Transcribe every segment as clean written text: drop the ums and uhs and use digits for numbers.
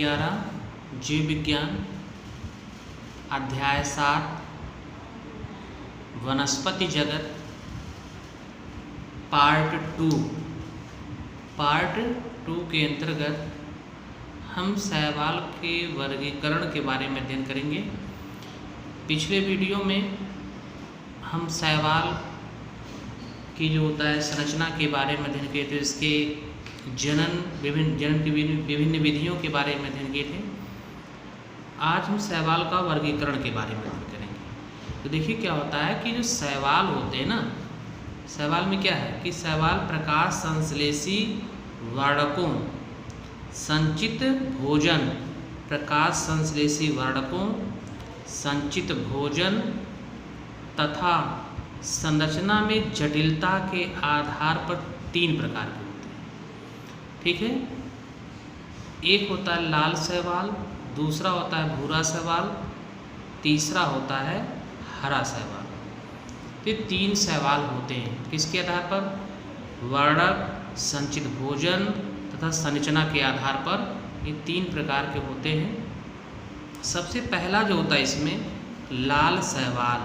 11 जीव विज्ञान अध्याय 7 वनस्पति जगत पार्ट 2 के अंतर्गत हम शैवाल के वर्गीकरण के बारे में अध्ययन करेंगे। पिछले वीडियो में हम शैवाल की जो होता है संरचना के बारे में अध्ययन किए थे, इसके जनन की विभिन्न विधियों के बारे में अध्ययन किए थे। आज हम शैवाल का वर्गीकरण के बारे में अध्ययन करेंगे। तो देखिए क्या होता है कि जो शैवाल होते हैं ना, शैवाल में क्या है कि शैवाल प्रकाश संश्लेषी वर्णकों, संचित भोजन, प्रकाश संश्लेषी वर्णकों, संचित भोजन तथा संरचना में जटिलता के आधार पर 3 प्रकार के होते हैं। ठीक है, एक होता है लाल शैवाल, दूसरा होता है भूरा शैवाल, तीसरा होता है हरा शैवाल। तो 3 शैवाल होते हैं किसके आधार पर? वर्णक, संचित भोजन तथा संरचना के आधार पर ये 3 प्रकार के होते हैं। सबसे पहला जो होता है इसमें लाल शैवाल।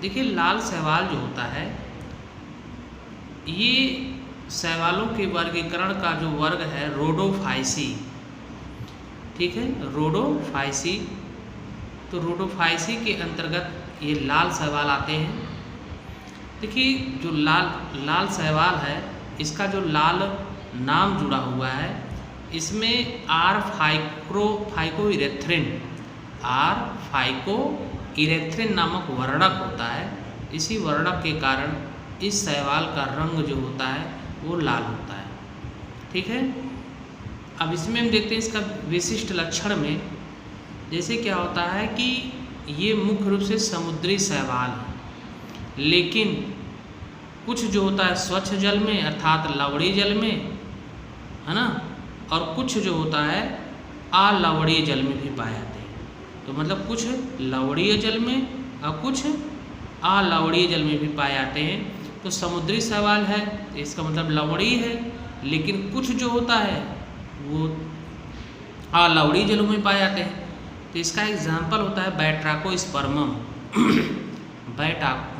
देखिए लाल शैवाल जो होता है, ये शैवालों के वर्गीकरण का जो वर्ग है रोडोफाइसी। ठीक है, रोडोफाइसी। तो रोडोफाइसी के अंतर्गत ये लाल शैवाल आते हैं। देखिए जो लाल शैवाल है, इसका जो लाल नाम जुड़ा हुआ है, इसमें आर फाइकोइरेथ्रिन नामक वर्णक होता है। इसी वर्णक के कारण इस शैवाल का रंग जो होता है वो लाल होता है। ठीक है, अब इसमें हम देखते हैं इसका विशिष्ट लक्षण में, जैसे क्या होता है कि ये मुख्य रूप से समुद्री शैवाल है, लेकिन कुछ जो होता है स्वच्छ जल में अर्थात लवणीय जल में, है ना, और कुछ जो होता है अलवणीय जल में भी पाए जाते हैं। तो मतलब कुछ लवणीय जल में और कुछ अलवणीय जल में भी पाए जाते हैं। तो समुद्री शैवाल है, इसका मतलब लवणीय है, लेकिन कुछ जो होता है वो अलवणीय जलों में पाए जाते हैं। तो इसका एग्जाम्पल होता है बैट्राकोस्पर्मम।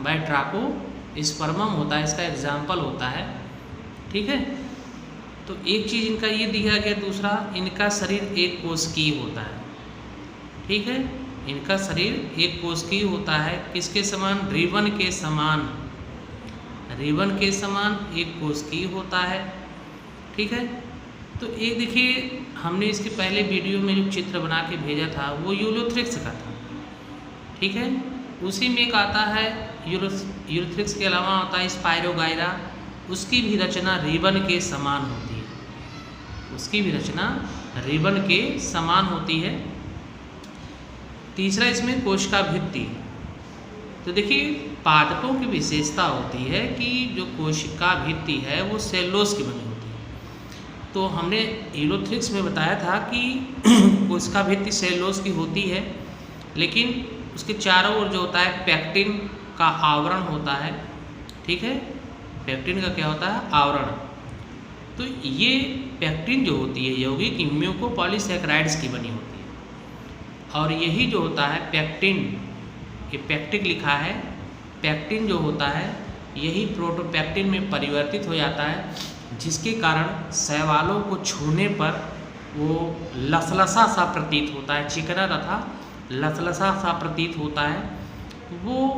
बैट्राकोस्पर्मम होता है, इसका एग्जाम्पल होता है। ठीक है, तो एक चीज़ इनका ये दिया गया, दूसरा इनका शरीर एक कोशिकीय होता है। ठीक है, इनका शरीर एक कोशिकीय होता है, किसके समान? रिबन के समान एक कोशिकीय होता है। ठीक है, तो एक देखिए हमने इसके पहले वीडियो में जो चित्र बना के भेजा था वो यूलोथ्रिक्स का था। ठीक है, उसी में एक आता है यूलोथ्रिक्स के अलावा होता है स्पायरोगाइरा। उसकी भी रचना रिबन के समान होती है। तीसरा इसमें कोशिका भित्ति। तो देखिए पादपों की विशेषता होती है कि जो कोशिका भित्ति है वो सेलुलोज की बनी होती है। तो हमने यूलोथ्रिक्स में बताया था कि कोशिका भित्ति सेलुलोज की होती है, लेकिन उसके चारों ओर जो होता है पेक्टिन का आवरण होता है। ठीक है, पेक्टिन का क्या होता है? आवरण। तो ये पेक्टिन जो होती है यौगिक म्यूकोपॉलीसैकेराइड्स की बनी होती है, और यही जो होता है पेक्टिन, ये पेक्टिक लिखा है, पेक्टिन जो होता है यही प्रोटोपेक्टिन में परिवर्तित हो जाता है, जिसके कारण शैवालों को छूने पर वो लसलसा सा प्रतीत होता है, चिकना तथा लसलसा सा प्रतीत होता है। वो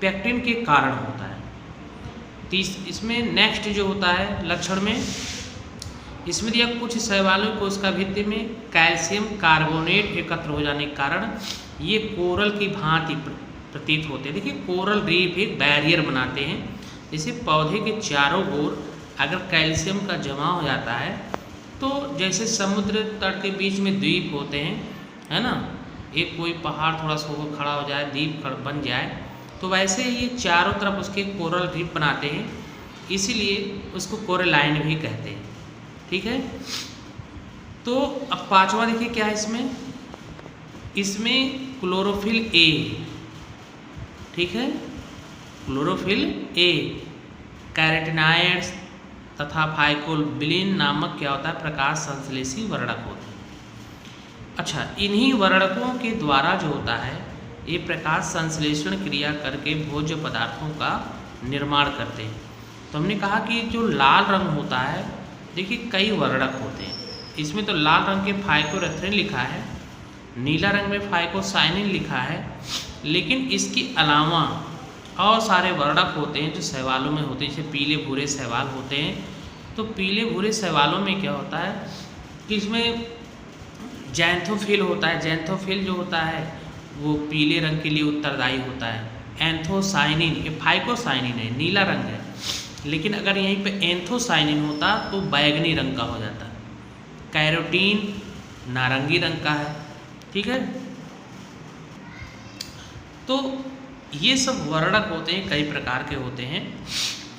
पेक्टिन के कारण होता है। इसमें नेक्स्ट जो होता है लक्षण में, इसमें दिया कुछ शैवालों को उसका भित्ति में कैल्शियम कार्बोनेट एकत्र हो जाने के कारण ये कोरल की भांति प्रतीत होते हैं। देखिए कोरल रीफ एक बैरियर बनाते हैं, जैसे पौधे के चारों ओर अगर कैल्शियम का जमा हो जाता है, तो जैसे समुद्र तट के बीच में द्वीप होते हैं, है ना, एक कोई पहाड़ थोड़ा सा होकर खड़ा हो जाए, द्वीप बन जाए, तो वैसे ये चारों तरफ उसके कोरल रीफ बनाते हैं, इसीलिए उसको कोरलाइन भी कहते हैं। ठीक है, तो अब 5वां देखिए क्या है इसमें क्लोरोफिल ए। ठीक है, क्लोरोफिल ए, कैरोटीनॉइड्स तथा फाइकोबिलिन नामक क्या होता है, प्रकाश संश्लेषी वर्णक होते हैं। अच्छा, इन्हीं वर्णकों के द्वारा जो होता है ये प्रकाश संश्लेषण क्रिया करके भोज्य पदार्थों का निर्माण करते हैं। तो हमने कहा कि जो लाल रंग होता है, देखिए कई वर्णक होते हैं, इसमें तो लाल रंग के फाइकोरेथ्रिन लिखा है, नीला रंग में फाइकोसाइनिन लिखा है, लेकिन इसके अलावा और सारे वर्णक होते हैं जो शैवालों में होते हैं, जैसे पीले भूरे शैवाल होते हैं। तो पीले भूरे शैवालों में क्या होता है कि इसमें जैंथोफिल होता है। जैंथोफिल जो होता है वो पीले रंग के लिए उत्तरदायी होता है। एंथोसाइनिन, ये फाइकोसाइनिन है, नीला रंग है, लेकिन अगर यहीं पे एंथोसाइनिन होता तो बैगनी रंग का हो जाता। कैरोटीन नारंगी रंग का है, ठीक है। तो ये सब वर्णक होते हैं, कई प्रकार के होते हैं।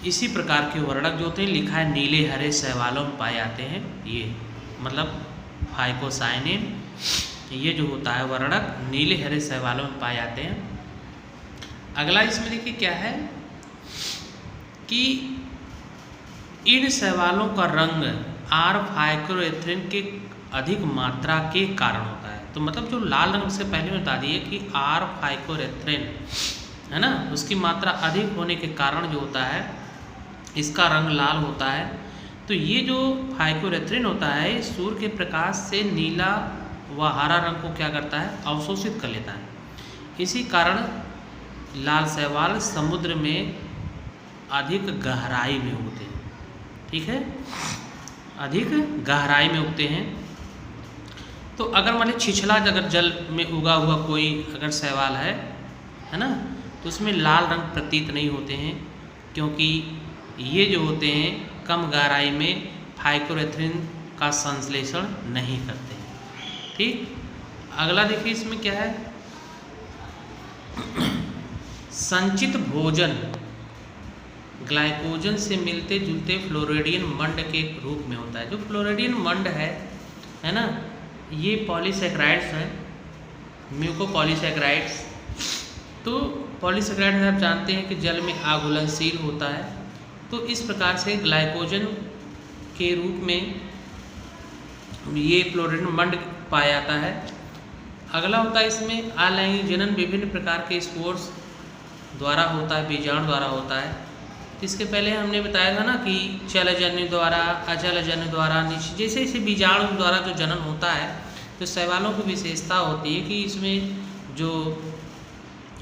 इसी प्रकार के वर्णक जो होते हैं, लिखा है नीले हरे शैवालों में पाए जाते हैं, ये मतलब फाइकोसाइनिन, ये जो होता है वर्णक नीले हरे शैवालों में पाए जाते हैं। अगला इसमें देखिए क्या है कि इन शैवालों का रंग आर फाइकोरेथ्रिन के अधिक मात्रा के कारण होता है। तो मतलब जो लाल रंग से पहले बता दिए कि आर फाइकोरेथ्रिन है ना, उसकी मात्रा अधिक होने के कारण जो होता है इसका रंग लाल होता है। तो ये जो फाइकोरेथ्रिन होता है सूर्य के प्रकाश से नीला व हरा रंग को क्या करता है, अवशोषित कर लेता है। इसी कारण लाल शैवाल समुद्र में अधिक गहराई में उगते हैं, ठीक है, अधिक गहराई में उगते हैं। तो अगर मान लीजिए छिछला अगर जल में उगा हुआ कोई अगर शैवाल है ना, तो उसमें लाल रंग प्रतीत नहीं होते हैं, क्योंकि ये जो होते हैं कम गहराई में फाइकोरेथ्रिन का संश्लेषण नहीं करते हैं, ठीक। अगला देखिए इसमें क्या है, संचित भोजन ग्लाइकोजन से मिलते जुलते फ्लोरिडियन मंड के रूप में होता है। जो फ्लोरिडियन मंड है ना, ये पॉलीसेक्राइड्स हैं, म्यूकोपॉलीसेक्राइड्स। तो पॉलीसेक्राइड्स आप जानते हैं कि जल में आघुलनशील होता है। तो इस प्रकार से ग्लाइकोजन के रूप में ये फ्लोरिडियन मंड पाया जाता है। अगला होता है इसमें अलैंगिक जनन विभिन्न प्रकार के स्पोर्स द्वारा होता है, बीजाणु द्वारा होता है। इसके पहले हमने बताया था ना कि चलजन्य द्वारा, अचलजन्य द्वारा, जैसे जैसे बीजाणु द्वारा जो जनन होता है, तो शैवालों की विशेषता होती है कि इसमें जो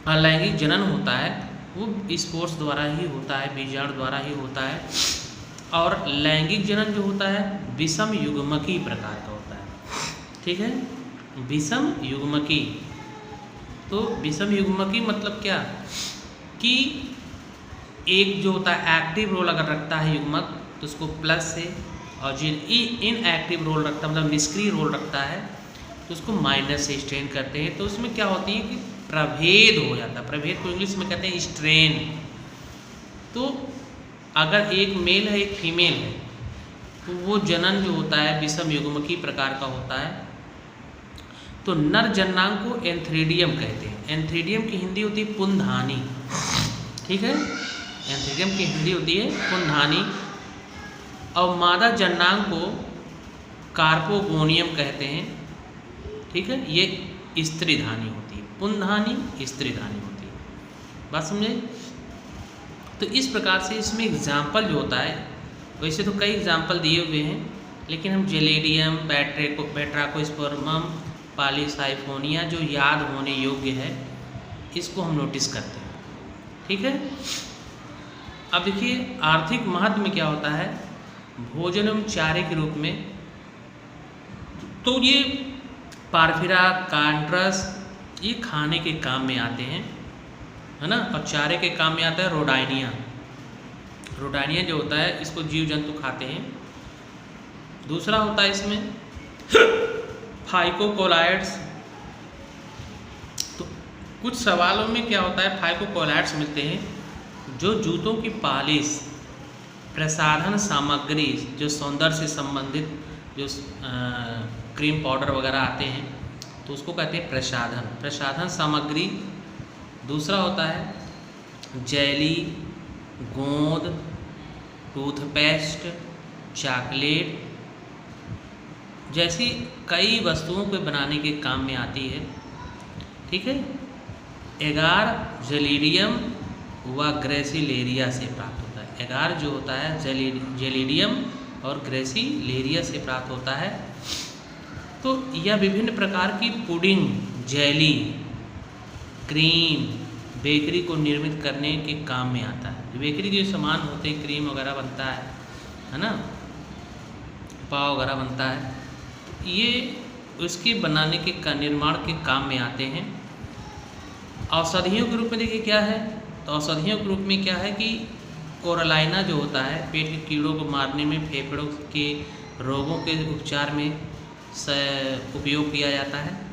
अलैंगिक जनन होता है वो स्पोर्स द्वारा ही होता है, बीजाणु द्वारा ही होता है। और लैंगिक जनन जो होता है विषम युग्मकी प्रकार का होता है, ठीक है, विषम युग्मकी। तो विषम युग्मकी मतलब क्या कि एक जो होता है एक्टिव रोल अगर रखता है युग्मक तो उसको प्लस से, और जो इनएक्टिव रोल रखता है मतलब निष्क्रिय रोल रखता है तो उसको माइनस से स्ट्रेन करते हैं। तो उसमें क्या होती है कि प्रभेद हो जाता है। प्रभेद को इंग्लिश में कहते हैं स्ट्रेन। तो अगर एक मेल है एक फीमेल है तो वो जनन जो होता है विषम युग्मकी प्रकार का होता है। तो नर जननांग को एंथ्रीडियम कहते हैं। एंथ्रीडियम की हिंदी होती है पुंधानी, ठीक है, एंथ्रीडियम की हिंदी होती है पुंधानी। और मादा जननांग को कार्पोगोनियम कहते हैं, ठीक है, ये स्त्रीधानी होती है, पुंधानी स्त्रीधानी होती है। बात समझे? तो इस प्रकार से इसमें एग्जाम्पल जो होता है, वैसे तो कई एग्जाम्पल दिए हुए हैं, लेकिन हम जेलेडियम, बैट्राकोस्पर्मम, पॉलीसाइफोनिया जो याद होने योग्य है इसको हम नोटिस करते हैं, ठीक है। अब देखिए आर्थिक महत्व में क्या होता है, भोजन एवं चारे के रूप में। तो ये पारफिरा, कांट्रस ये खाने के काम में आते हैं, है ना। और चारे के काम में आता है रोडाइनिया। रोडाइनिया जो होता है इसको जीव जंतु खाते हैं। दूसरा होता है इसमें फाइकोकोलाइड्स। तो कुछ सवालों में क्या होता है, फाइकोकोलाइड्स मिलते हैं जो जूतों की पालिश, प्रसाधन सामग्री, जो सौंदर्य से संबंधित जो क्रीम पाउडर वगैरह आते हैं तो उसको कहते हैं प्रसाधन सामग्री। दूसरा होता है जेली, गोंद, टूथपेस्ट, चॉकलेट जैसी कई वस्तुओं को बनाने के काम में आती है। ठीक है। एगार जेलिडियम व ग्रेसिलेरिया से प्राप्त होता है। एगार जो होता है जेलिडियम और ग्रेसिलेरिया से प्राप्त होता है। तो यह विभिन्न प्रकार की पुडिंग, जेली, क्रीम, बेकरी को निर्मित करने के काम में आता है। बेकरी के सामान होते हैं, क्रीम वगैरह बनता है ना, पाव वगैरह बनता है, ये उसके बनाने के निर्माण के काम में आते हैं। औषधियों के रूप में देखिए क्या है, तो औषधियों के रूप में क्या है कि कोरालाइना जो होता है पेट के कीड़ों को मारने में, फेफड़ों के रोगों के उपचार में उपयोग किया जाता है।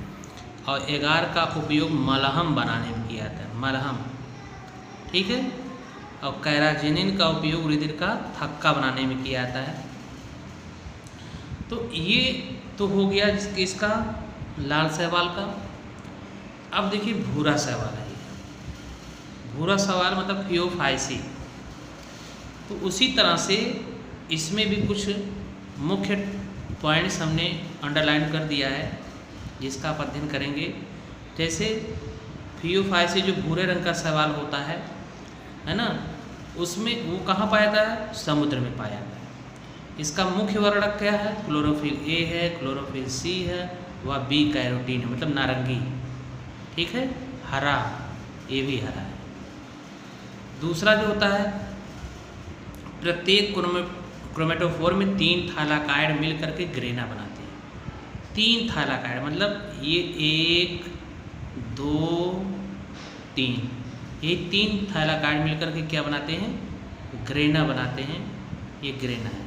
और एगार का उपयोग मलहम बनाने में किया जाता है, मलहम। ठीक है। और कैराजिनिन का उपयोग रुधिर का थक्का बनाने में किया जाता है। तो ये तो हो गया इसका लाल शैवाल का। अब देखिए भूरा शैवाल है। भूरा शैवाल मतलब थियोफाइसी। तो उसी तरह से इसमें भी कुछ मुख्य पॉइंट्स हमने अंडरलाइन कर दिया है जिसका आप अध्ययन करेंगे। जैसे थियोफाइसी जो भूरे रंग का शैवाल होता है ना, उसमें वो कहाँ पाया जाता है? समुद्र में पाया जाता है। इसका मुख्य वर्णक क्या है? क्लोरोफिल ए है, क्लोरोफिल सी है, व बी कैरोटीन है, मतलब नारंगी। ठीक है। हरा, ये भी हरा है। दूसरा जो होता है, प्रत्येक क्रोमेटोफोर में 3 थालाकाइड मिल करके ग्रेना बनाते हैं। 3 थालाकाइड मतलब ये 1, 2, 3, ये 3 थालाकाइड मिल करके क्या बनाते हैं? ग्रेना बनाते हैं। ये ग्रेना है।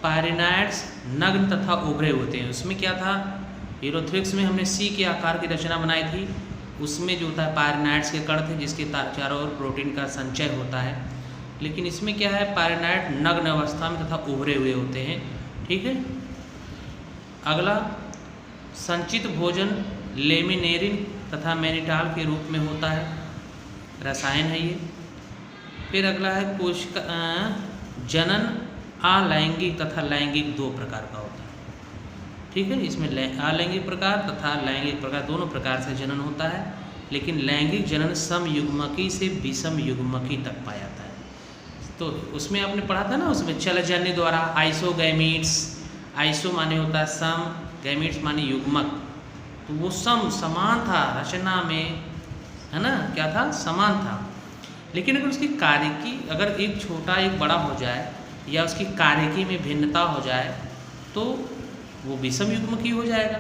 पायरेनाइड्स नग्न तथा उभरे होते हैं। उसमें क्या था? यूरोथ्रिक्स में हमने सी के आकार की रचना बनाई थी। उसमें जो होता है पायरेनाइड्स के कण थे जिसके चारों ओर प्रोटीन का संचय होता है। लेकिन इसमें क्या है? पायरेनाइड नग्न अवस्था में तथा उभरे हुए होते हैं। ठीक है। अगला, संचित भोजन लेमिनेरिन तथा मैनिटाल के रूप में होता है। रसायन है ये। फिर अगला है कोशिका जनन अलैंगिक तथा लैंगिक 2 प्रकार का होता है। ठीक है। इसमें अलैंगिक प्रकार तथा लैंगिक प्रकार दोनों प्रकार से जनन होता है। लेकिन लैंगिक जनन समयुग्मकी से विषम युग्मकी तक पाया जाता है। तो उसमें आपने पढ़ा था ना, उसमें चलजन्य द्वारा आइसोगैमीट्स, आइसो माने होता है सम, गैमीट्स माने युग्मक। तो वो समान था रचना में, है ना, क्या था? समान था। लेकिन अगर उसकी कार्यकी, अगर एक छोटा एक बड़ा हो जाए या उसकी कार्यकी में भिन्नता हो जाए तो वो विषम युग्मकी हो जाएगा।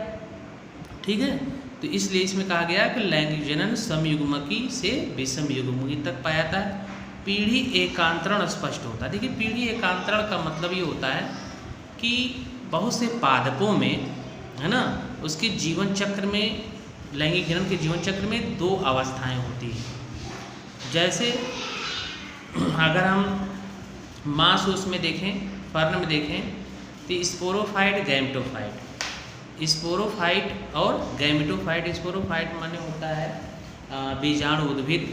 ठीक है। तो इसलिए इसमें कहा गया कि लैंगिक जनन समयुग्मकी से विषम युग्मकी तक पाया जाता है। पीढ़ी एकांतरण स्पष्ट होता है। देखिए पीढ़ी एकांतरण का मतलब ये होता है कि बहुत से पादपों में, है ना, उसके जीवन चक्र में, लैंगिक जनन के जीवन चक्र में 2 अवस्थाएं होती हैं। जैसे अगर हम मांस उसमें देखें, फर्न में देखें, तो स्पोरोफाइट, गैमेटोफाइट, स्पोरोफाइट और गैमेटोफाइट। स्पोरोफाइट माने होता है बीजाणु उद्भिद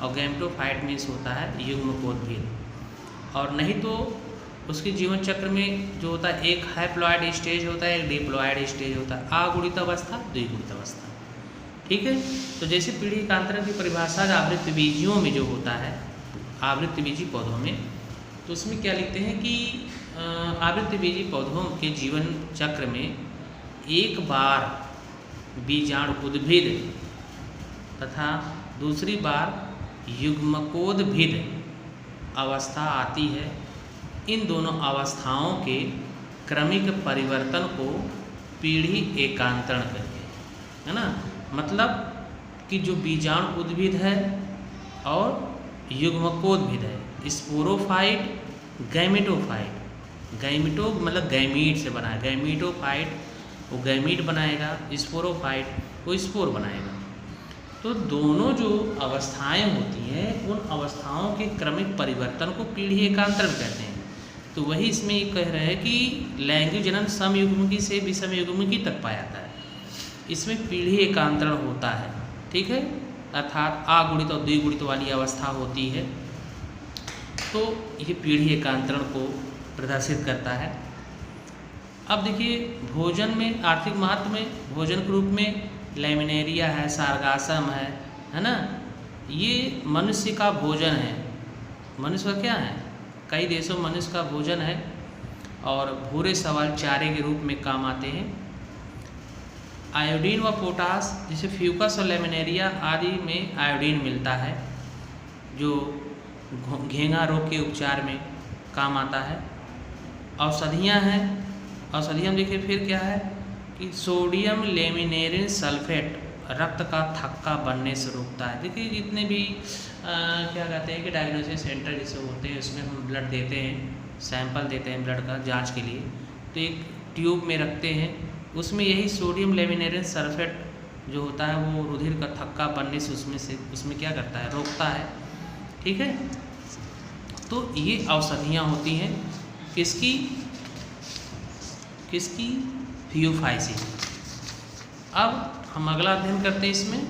और गैमेटोफाइट मीन्स होता है युग्मकोद्भिद। और नहीं तो उसके जीवन चक्र में जो होता है एक हैप्लॉइड स्टेज होता है, एक डिप्लॉइड स्टेज होता है, अगुणित अवस्था, द्विगुणित अवस्था। ठीक है। तो जैसे पीढ़ी एकांतरण की परिभाषा आवृत्तबीजियों में जो होता है, आवृत्तबीजी पौधों में, तो उसमें क्या लिखते हैं कि आवृत्तबीजी पौधों के जीवन चक्र में एक बार बीजाणु उद्भिद तथा दूसरी बार युग्मकोद्भिद अवस्था आती है। इन दोनों अवस्थाओं के क्रमिक परिवर्तन को पीढ़ी एकांतरण कहते हैं, है ना। मतलब कि जो बीजाणु उद्भिद है और युग्मकोद्भिद है, स्पोरोफाइट, गैमेटोफाइट, गैमेटो मतलब गैमीट से बना है, गैमेटोफाइट वो गैमीट बनाएगा, स्पोरोफाइट वो स्पोर बनाएगा। तो दोनों जो अवस्थाएं होती हैं उन अवस्थाओं के क्रमिक परिवर्तन को पीढ़ी एकांतरण कहते हैं। तो वही इसमें ये कह रहे हैं कि लैंगिक जनन समयुग्मकी से विषम युग्मकी तक पाया जाता है। इसमें पीढ़ी एकांतरण होता है। ठीक है। अर्थात अगुणित और द्विगुणित वाली अवस्था होती है। तो ये पीढ़ी एकांतरण को प्रदर्शित करता है। अब देखिए भोजन में आर्थिक महत्व में भोजन के रूप में लैमिनेरिया है, सारगासम है ना, ये मनुष्य का भोजन है। मनुष्य का क्या है, कई देशों में मनुष्य का भोजन है और भूरे शैवाल चारे के रूप में काम आते हैं। आयोडीन व पोटास, जैसे फ्यूकस और लैमिनेरिया आदि में आयोडीन मिलता है जो घेंघा रोग के उपचार में काम आता है। औषधियाँ हैं, औषधियाँ देखिए फिर क्या है कि सोडियम लेमिनेरिन सल्फेट रक्त का थक्का बनने से रोकता है। देखिए जितने भी क्या कहते हैं कि डायग्नोसिस सेंटर जैसे होते हैं उसमें हम ब्लड देते हैं, सैंपल देते हैं ब्लड का जांच के लिए, तो एक ट्यूब में रखते हैं, उसमें यही सोडियम लेमिनेरिन सल्फेट जो होता है वो रुधिर का थक्का बनने से उसमें क्या करता है, रोकता है। ठीक है, तो ये औषधियाँ होती हैं किसकी थियोफाइसिन। अब हम अगला अध्ययन करते हैं इसमें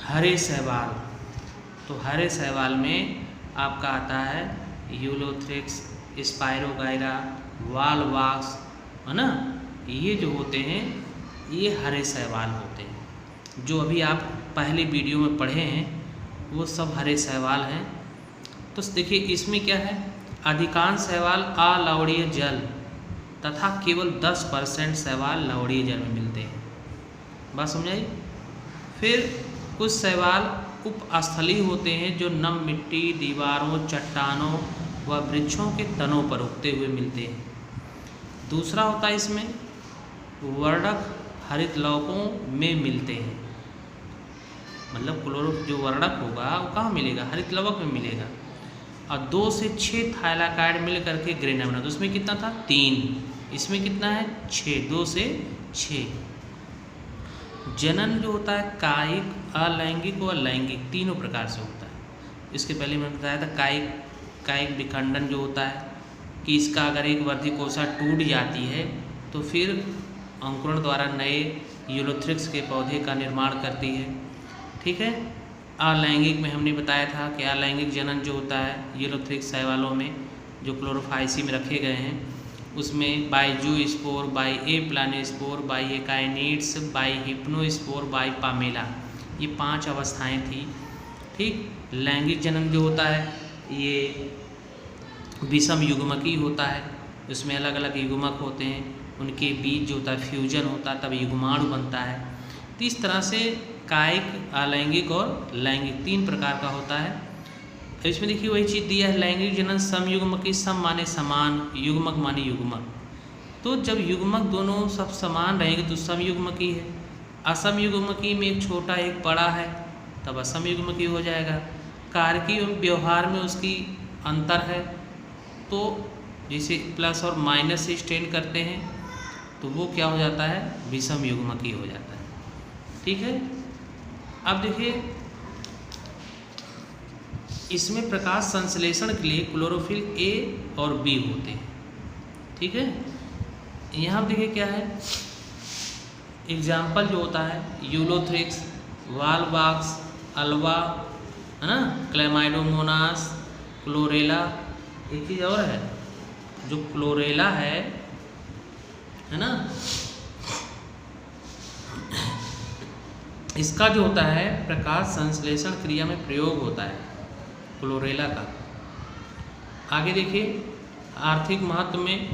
हरे शैवाल। तो हरे शैवाल में आपका आता है यूलोथ्रिक्स, स्पाइरोगाइरा, वालवाक्स, है ना, ये जो होते हैं ये हरे शैवाल होते हैं। जो अभी आप पहले वीडियो में पढ़े हैं वो सब हरे शैवाल हैं। तो देखिए इसमें क्या है, अधिकांश शैवाल अलवणीय जल तथा केवल 10% शैवाल लवणीय जल में मिलते हैं। बात समझाई। फिर कुछ शैवाल उपस्थलीय होते हैं जो नम मिट्टी, दीवारों, चट्टानों व वृक्षों के तनों पर उगते हुए मिलते हैं। दूसरा होता है इसमें वर्णक हरित लवकों में मिलते हैं, मतलब क्लोरो जो वर्णक होगा वो कहाँ मिलेगा, हरित लवक में मिलेगा। और 2 से 6 थाइलाकाइड मिल करके ग्रेना बना, तो उसमें कितना था 3, इसमें कितना है 6, 2 से 6। जनन जो होता है कायिक, अलैंगिक व लैंगिक तीनों प्रकार से होता है। इसके पहले मैंने बताया था कायिक विखंडन जो होता है कि इसका अगर एक वर्धी कोशिका टूट जाती है तो फिर अंकुरण द्वारा नए यूलोथ्रिक्स के पौधे का निर्माण करती है। ठीक है। अलैंगिक में हमने बताया था कि अलैंगिक जनन जो होता है यूलोथ्रिक्स शैवालों में जो क्लोरोफाइसी में रखे गए हैं उसमें by zoospore, by aplanospore, by akinetes, by hypnospore, by palmella, ये 5 अवस्थाएं थी। ठीक। लैंगिक जनन जो होता है ये विषम युग्मकी होता है, उसमें अलग अलग युग्मक होते हैं, उनके बीच जो होता है फ्यूजन होता है तब युग्माणु बनता है। तो इस तरह से कायिक, अलैंगिक और लैंगिक 3 प्रकार का होता है। इसमें देखिए वही चीज़ दिया है, लैंगिक जनन समयुग्मकी, सम माने समान, युग्मक माने युग्मक। तो जब युग्मक दोनों सब समान रहेंगे तो समयुग्मकी है। असमयुग्मकी में एक छोटा एक बड़ा है तब असमयुग्मकी हो जाएगा। कारकी एवं व्यवहार में उसकी अंतर है, तो जैसे प्लस और माइनस से स्टेन करते हैं तो वो क्या हो जाता है, विषम युग्मकी हो जाता है। ठीक है। अब देखिए इसमें प्रकाश संश्लेषण के लिए क्लोरोफिल ए और बी होते हैं। ठीक है। यहाँ देखिए क्या है, एग्जाम्पल जो होता है यूलोथ्रिक्स, वालवाक्स, अल्वा, है ना, क्लेमाइडोमोनास, क्लोरेला। एक चीज़ और है जो क्लोरेला है ना, इसका जो होता है प्रकाश संश्लेषण क्रिया में प्रयोग होता है क्लोरेला का। आगे देखिए आर्थिक महत्व में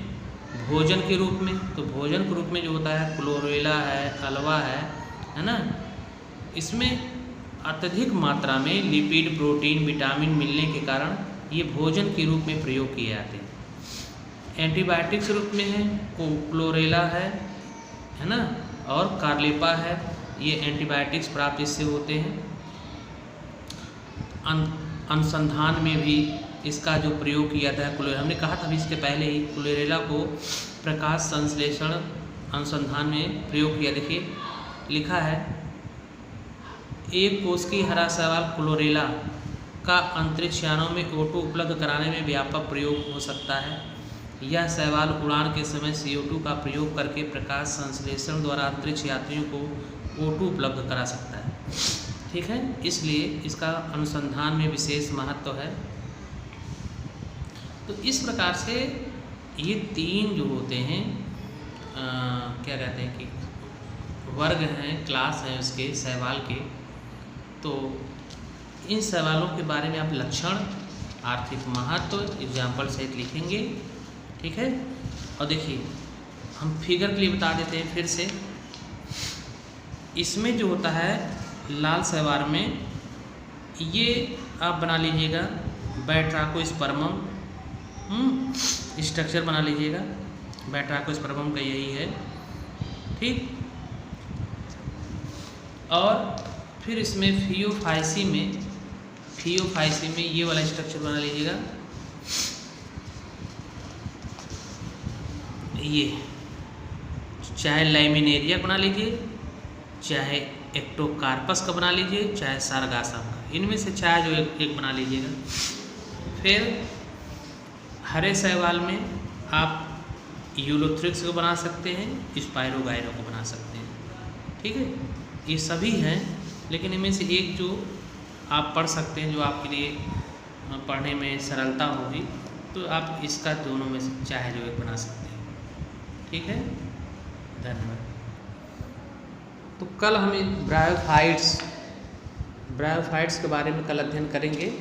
भोजन के रूप में, तो भोजन के रूप में जो होता है क्लोरेला है, अल्वा है ना, इसमें अत्यधिक मात्रा में लिपिड, प्रोटीन, विटामिन मिलने के कारण ये भोजन के रूप में प्रयोग किए जाते हैं। एंटीबायोटिक्स रूप में है क्लोरेला है ना, और कार्लेपा है, ये एंटीबायोटिक्स प्राप्त इससे होते हैं। अनुसंधान में भी इसका जो प्रयोग किया था क्लोरेला, हमने कहा था अभी इसके पहले ही क्लोरेला को प्रकाश संश्लेषण अनुसंधान में प्रयोग किया। देखिए लिखा है एक कोशिकीय हरा शैवाल क्लोरेला का अंतरिक्ष यानों में O2 उपलब्ध कराने में व्यापक प्रयोग हो सकता है। यह शैवाल उड़ान के समय CO2 का प्रयोग करके प्रकाश संश्लेषण द्वारा अंतरिक्ष यात्रियों को O2 उपलब्ध करा सकता है। ठीक है, इसलिए इसका अनुसंधान में विशेष महत्व है। तो इस प्रकार से ये 3 जो होते हैं क्या कहते हैं कि वर्ग हैं, क्लास हैं उसके शैवाल के। तो इन शैवालों के बारे में आप लक्षण, आर्थिक महत्व एग्जाम्पल सहित लिखेंगे, ठीक है। और देखिए हम फिगर के लिए बता देते हैं फिर से। इसमें जो होता है लाल शैवाल में, ये आप बना लीजिएगा बैट्राकोस्पर्मम, स्ट्रक्चर बना लीजिएगा, बैट्राकोस्पर्मम का यही है, ठीक। और फिर इसमें फियोफाइसी में ये वाला स्ट्रक्चर बना लीजिएगा, ये चाहे लैमिनेरिया बना लीजिए, चाहे एक्टोकार्पस का बना लीजिए, चाहे सारगासम का, इनमें से चाहे जो एक बना लीजिएगा। फिर हरे शैवाल में आप यूलोथ्रिक्स को बना सकते हैं, स्पायरोगाइरो को बना सकते हैं, ठीक है। ये सभी हैं, लेकिन इनमें से एक जो आप पढ़ सकते हैं, जो आपके लिए पढ़ने में सरलता होगी, तो आप इसका दोनों में से चाहे जो एक बना सकते हैं, ठीक है। धन्यवाद। तो कल हम ब्रायोफाइट्स के बारे में कल अध्ययन करेंगे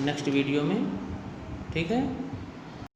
नेक्स्ट वीडियो में, ठीक है।